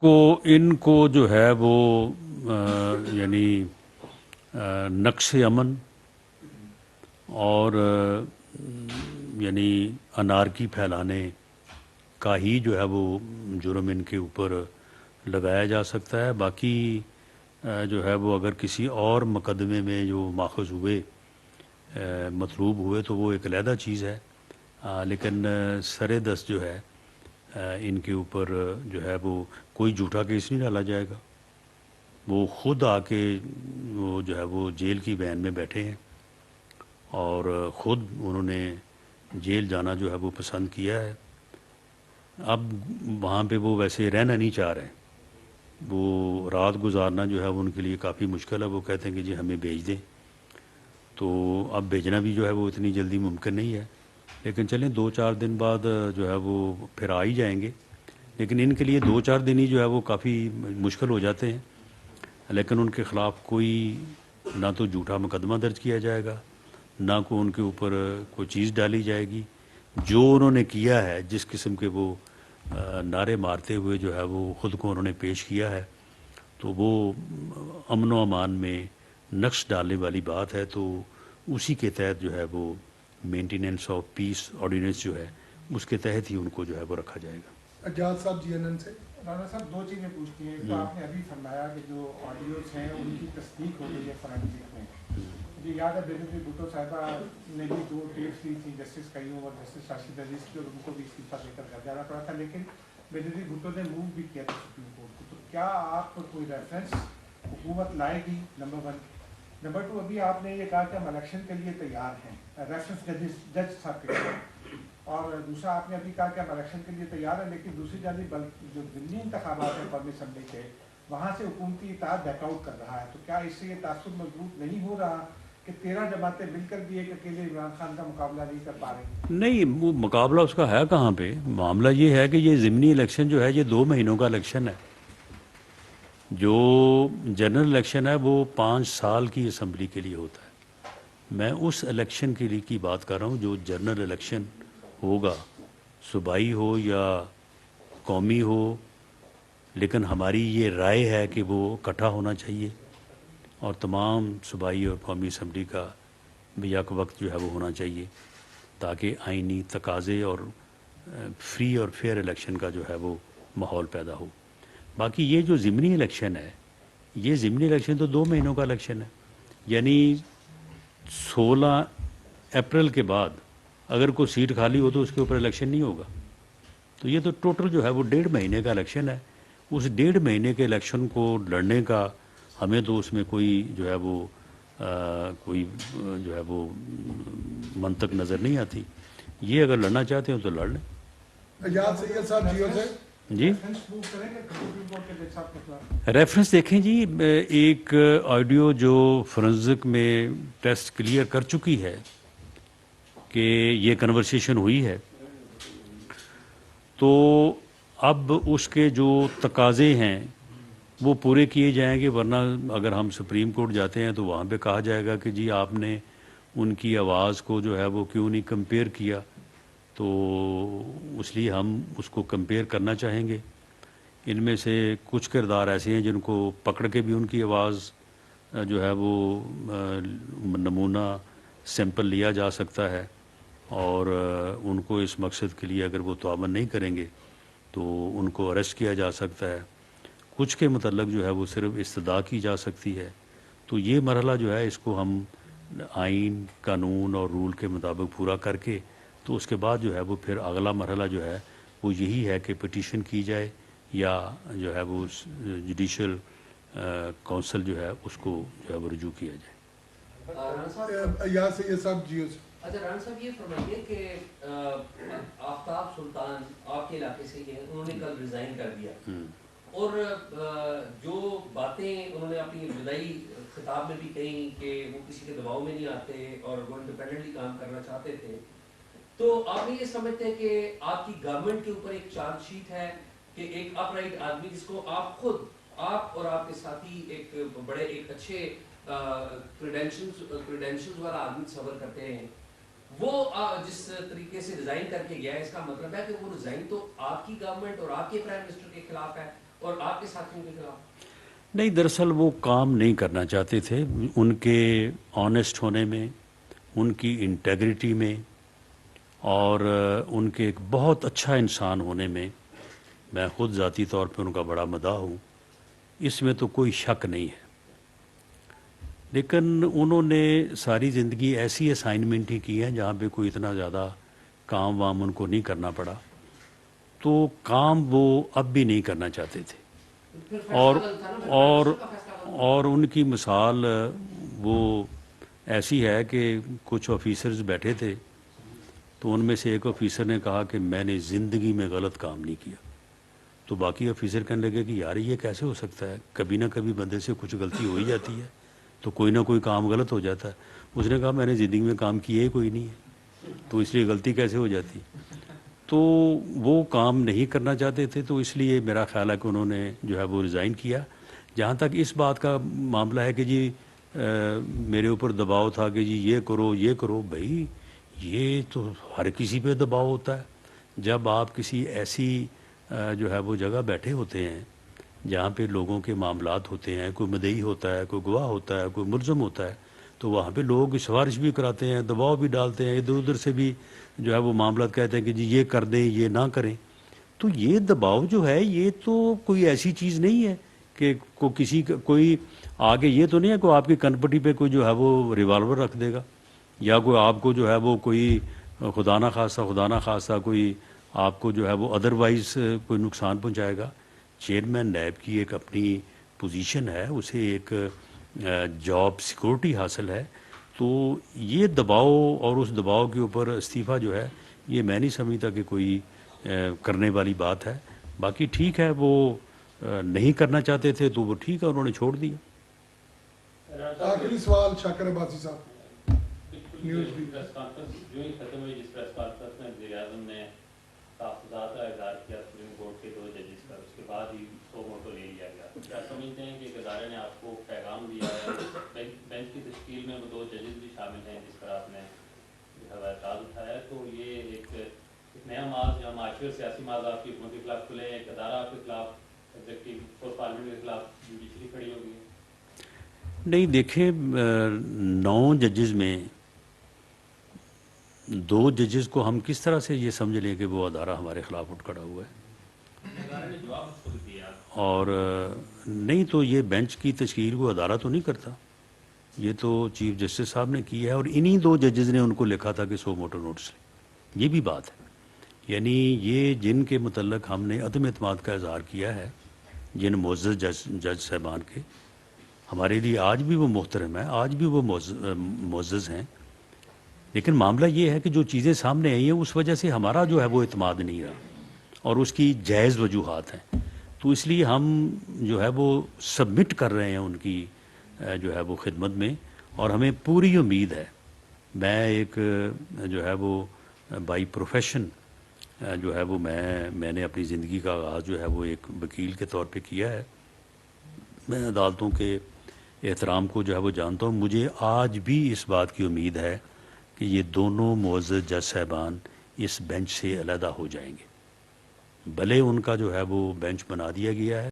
ان کو جو ہے وہ یعنی نقش امن اور یعنی انارکی پھیلانے کا ہی جو ہے وہ جرم ان کے اوپر لگایا جا سکتا ہے. باقی جو ہے وہ اگر کسی اور مقدمے میں جو ماخذ ہوئے مطلوب ہوئے تو وہ ایک علیحدہ چیز ہے. لیکن سر دست جو ہے ان کے اوپر جو ہے وہ کوئی جھوٹا کیس نہیں ڈالا جائے گا. وہ خود آ کے وہ جو ہے وہ جیل کی وین میں بیٹھے ہیں اور خود انہوں نے جیل جانا جو ہے وہ پسند کیا ہے. اب وہاں پہ وہ ویسے رہنا نہیں چاہ رہے ہیں. وہ رات گزارنا جو ہے وہ ان کے لیے کافی مشکل ہے. وہ کہتے ہیں کہ جی ہمیں بھیج دیں. تو اب بھیجنا بھی جو ہے وہ اتنی جلدی ممکن نہیں ہے. لیکن چلیں 2-4 دن بعد جو ہے وہ پھر آ ہی جائیں گے. لیکن ان کے لیے 2-4 دن ہی جو ہے وہ کافی مشکل ہو جاتے ہیں. لیکن ان کے خلاف کوئی نہ تو جھوٹا مقدمہ درج کیا جائے گا, نہ کو ان کے اوپر کوئی چیز ڈالی جائے گی. جو انہوں نے کیا ہے, جس قسم کے وہ نعرے مارتے ہوئے جو ہے وہ خود کو انہوں نے پیش کیا ہے, تو وہ امن و امان میں نقش ڈالنے والی بات ہے. تو اسی کے تحت جو ہے وہ مینٹیننس آف پیس آرڈیننس جو ہے اس کے تحت ہی ان کو جو ہے وہ رکھا جائے گا. اجاز صاحب جی این این سے. رانا صاحب 2 چیزیں پوچھتی ہیں. تو آپ نے ابھی فرمایا کہ جو آڈیوز ہیں ان کی تصدیق ہو گئی ہے فورینسک میں. مجھے یاد ہے بینظیر بھٹو صاحبہ نے بھی 2 ٹیپس دی تھی جسٹس قیوم اور جسٹس راشد عزیز کی, اور ان کو بھی استعفیٰ دے کر گھر جانا پڑا تھا. لیکن بینظیر بھٹو نے موو بھی کیا تھا سپریم کورٹ کو. تو کیا آپ کو کوئی ریفرنس حکومت لائے گی؟ نمبر 1. نمبر 2, ابھی آپ نے یہ کہا کہ ہم الیکشن کے لیے تیار ہیں, ریفرنس جج صاحب کے لیے. اور دوسرا آپ نے ابھی کہا کہ ہم الیکشن کے لیے تیار ہیں, لیکن دوسری جانب جو ضمنی انتخابات ہیں قومی اسمبلی کے, وہاں سے حکومتی اطاعت بیک آؤٹ کر رہا ہے. تو کیا اس سے یہ تعصب مضبوط نہیں ہو رہا کہ 13 جماعتیں مل کر بھی ایک اکیلے عمران خان کا مقابلہ نہیں کر پا رہی؟ نہیں, وہ مقابلہ اس کا ہے کہاں پہ. معاملہ یہ ہے کہ یہ ضمنی الیکشن جو ہے یہ 2 مہینوں کا الیکشن ہے. جو جنرل الیکشن ہے وہ 5 سال کی اسمبلی کے لیے ہوتا ہے. میں اس الیکشن کے لیے کی بات کر رہا ہوں جو جنرل الیکشن ہوگا, صوبائی ہو یا قومی ہو. لیکن ہماری یہ رائے ہے کہ وہ اکٹھا ہونا چاہیے اور تمام صوبائی اور قومی اسمبلی کا بھی یک وقت جو ہے وہ ہونا چاہیے, تاکہ آئینی تقاضے اور فری اور فیئر الیکشن کا جو ہے وہ ماحول پیدا ہو. باقی یہ جو ضمنی الیکشن ہے, یہ ضمنی الیکشن تو 2 مہینوں کا الیکشن ہے. یعنی 16 اپریل کے بعد اگر کوئی سیٹ خالی ہو تو اس کے اوپر الیکشن نہیں ہوگا. تو یہ تو ٹوٹل جو ہے وہ 1.5 مہینے کا الیکشن ہے. اس 1.5 مہینے کے الیکشن کو لڑنے کا ہمیں تو اس میں کوئی جو ہے وہ کوئی جو ہے وہ منطق نظر نہیں آتی. یہ اگر لڑنا چاہتے ہیں تو لڑ لیں. اجاز سید صاحب جیو سے. جی ریفرنس دیکھیں جی. ایک آڈیو جو فورنزک میں ٹیسٹ کلیئر کر چکی ہے کہ یہ کنورسیشن ہوئی ہے, تو اب اس کے جو تقاضے ہیں وہ پورے کیے جائیں گے. ورنہ اگر ہم سپریم کورٹ جاتے ہیں تو وہاں پہ کہا جائے گا کہ جی آپ نے ان کی آواز کو جو ہے وہ کیوں نہیں کمپیئر کیا. تو اس لیے ہم اس کو کمپیئر کرنا چاہیں گے. ان میں سے کچھ کردار ایسے ہیں جن کو پکڑ کے بھی ان کی آواز جو ہے وہ نمونہ سیمپل لیا جا سکتا ہے, اور ان کو اس مقصد کے لیے اگر وہ تعاون نہیں کریں گے تو ان کو اریسٹ کیا جا سکتا ہے. کچھ کے متعلق جو ہے وہ صرف استدعا کی جا سکتی ہے. تو یہ مرحلہ جو ہے اس کو ہم آئین, قانون اور رول کے مطابق پورا کر کے تو اس کے بعد جو ہے وہ پھر اگلا مرحلہ جو ہے وہ یہی ہے کہ پٹیشن کی جائے یا جو ہے وہ جوڈیشل کونسل جو ہے اس کو جو ہے وہ رجوع کیا جائے. اجاز سید صاحب جیو سے. اچھا رانا صاحب یہ فرمائیے کہ آفتاب سلطان آپ کے علاقے سے ہی ہیں, انہوں نے کل ریزائن کر دیا, اور جو باتیں انہوں نے اپنی ابتدائی خطاب میں بھی کہیں کہ وہ کسی کے دباؤ میں نہیں آتے اور وہ انڈیپینڈنٹلی کام کرنا چاہتے تھے, تو آپ یہ سمجھتے ہیں کہ آپ کی گورنمنٹ کے اوپر ایک چارج شیٹ ہے کہ ایک اپ رائٹ آدمی جس کو آپ خود, آپ اور آپ کے ساتھی ایک بڑے ایک اچھے کریڈینشلز والا آدمی تصور کرتے ہیں, وہ جس طریقے سے ریزائن کر کے گیا ہے, اس کا مطلب ہے کہ وہ ریزائن تو آپ کی گورنمنٹ اور آپ کے پرائم منسٹر کے خلاف ہے, اور آپ کے ساتھیوں کے خلاف؟ نہیں، دراصل وہ کام نہیں کرنا چاہتے تھے. ان کے آنیسٹ ہونے میں، ان کی انٹیگریٹی میں، اور ان کے ایک بہت اچھا انسان ہونے میں میں خود ذاتی طور پہ ان کا بڑا مداح ہوں، اس میں تو کوئی شک نہیں ہے. لیکن انہوں نے ساری زندگی ایسی اسائنمنٹ ہی کی ہیں جہاں پہ کوئی اتنا زیادہ کام وام ان کو نہیں کرنا پڑا، تو کام وہ اب بھی نہیں کرنا چاہتے تھے. پھر اور فیصلہ غلط تھا نا، اور پھر کا فیصلہ غلط تھا. اور ان کی مثال وہ ایسی ہے کہ کچھ آفیسرز بیٹھے تھے تو ان میں سے ایک آفیسر نے کہا کہ میں نے زندگی میں غلط کام نہیں کیا. تو باقی آفیسر کہنے لگے کہ یار یہ کیسے ہو سکتا ہے، کبھی نہ کبھی بندے سے کچھ غلطی ہو ہی جاتی ہے، تو کوئی نہ کوئی کام غلط ہو جاتا ہے. اس نے کہا میں نے زندگی میں کام کیا ہی کوئی نہیں ہے، تو اس لیے غلطی کیسے ہو جاتی. تو وہ کام نہیں کرنا چاہتے تھے، تو اس لیے میرا خیال ہے کہ انہوں نے جو ہے وہ ریزائن کیا. جہاں تک اس بات کا معاملہ ہے کہ جی میرے اوپر دباؤ تھا کہ جی یہ کرو یہ کرو، بھائی یہ تو ہر کسی پہ دباؤ ہوتا ہے. جب آپ کسی ایسی جو ہے وہ جگہ بیٹھے ہوتے ہیں جہاں پہ لوگوں کے معاملات ہوتے ہیں، کوئی مدعی ہوتا ہے، کوئی گواہ ہوتا ہے، کوئی ملزم ہوتا ہے، تو وہاں پہ لوگ سفارش بھی کراتے ہیں، دباؤ بھی ڈالتے ہیں، ادھر ادھر سے بھی جو ہے وہ معاملات کہتے ہیں کہ جی یہ کر دیں یہ نہ کریں. تو یہ دباؤ جو ہے یہ تو کوئی ایسی چیز نہیں ہے کہ کوئی آگے یہ تو نہیں ہے کہ آپ کی کنپٹی پہ کوئی جو ہے وہ ریوالور رکھ دے گا، یا کوئی آپ کو جو ہے وہ کوئی خدا نہ خواستہ کوئی آپ کو جو ہے وہ ادروائز کوئی نقصان پہنچائے گا. چیئرمین نیب کی ایک اپنی پوزیشن ہے، اسے ایک جاب سیکورٹی حاصل ہے. تو یہ دباؤ اور اس دباؤ کے اوپر استعفیٰ جو ہے یہ میں نہیں سمجھتا کہ کوئی کرنے والی بات ہے. باقی ٹھیک ہے، وہ نہیں کرنا چاہتے تھے تو وہ ٹھیک ہے، انہوں نے چھوڑ دیا. آخری سوال شاکر عباسی صاحب. نیوز بھی پریس کانفرنس جو ہی ختم ہوئی، جس پریس کانفرنس میں وزیر اعظم نے تحفظات کا اظہار کیا سپریم کورٹ کے 2 ججز کا، اس کے بعد ہی سو موٹو لے لیا گیا. کیا سمجھتے ہیں کہ ایک ادارے نے آپ کو پیغام دیا ہے؟ بینچ کی تشکیل میں وہ 2 ججز بھی شامل ہیں جس پر آپ نے جو ہے اعتراض اٹھایا ہے، تو یہ ایک نیا معاذ یا معاشی اور سیاسی معاذ آپ کی حکومت کے خلاف کھلے، ایک ادارہ آپ کے خلاف ایگزیکٹو اور پارلیمنٹ کے خلاف جوڈیشری کھڑی ہوگی. نہیں دیکھیں، 9 ججز میں 2 ججز کو ہم کس طرح سے یہ سمجھ لیں کہ وہ ادارہ ہمارے خلاف اٹھ کھڑا ہوا ہے. ادارے نے جواب خود دیا. اور نہیں تو یہ بینچ کی تشکیل کو ادارہ تو نہیں کرتا، یہ تو چیف جسٹس صاحب نے کی ہے، اور انہی 2 ججز نے ان کو لکھا تھا کہ سو موٹو نوٹس لیں. یہ بھی بات ہے، یعنی یہ جن کے متعلق ہم نے عدم اعتماد کا اظہار کیا ہے، جن معزز جج صاحبان کے، ہمارے لیے آج بھی وہ محترم ہیں، آج بھی وہ معزز ہیں. لیکن معاملہ یہ ہے کہ جو چیزیں سامنے آئی ہیں اس وجہ سے ہمارا جو ہے وہ اعتماد نہیں رہا، اور اس کی جائز وجوہات ہیں. تو اس لیے ہم جو ہے وہ سبمٹ کر رہے ہیں ان کی جو ہے وہ خدمت میں، اور ہمیں پوری امید ہے. میں ایک جو ہے وہ بائی پروفیشن جو ہے وہ میں نے اپنی زندگی کا آغاز جو ہے وہ ایک وکیل کے طور پہ کیا ہے. میں عدالتوں کے احترام کو جو ہے وہ جانتا ہوں. مجھے آج بھی اس بات کی امید ہے کہ یہ دونوں معزز جج صاحبان اس بینچ سے علیحدہ ہو جائیں گے، بھلے ان کا جو ہے وہ بینچ بنا دیا گیا ہے.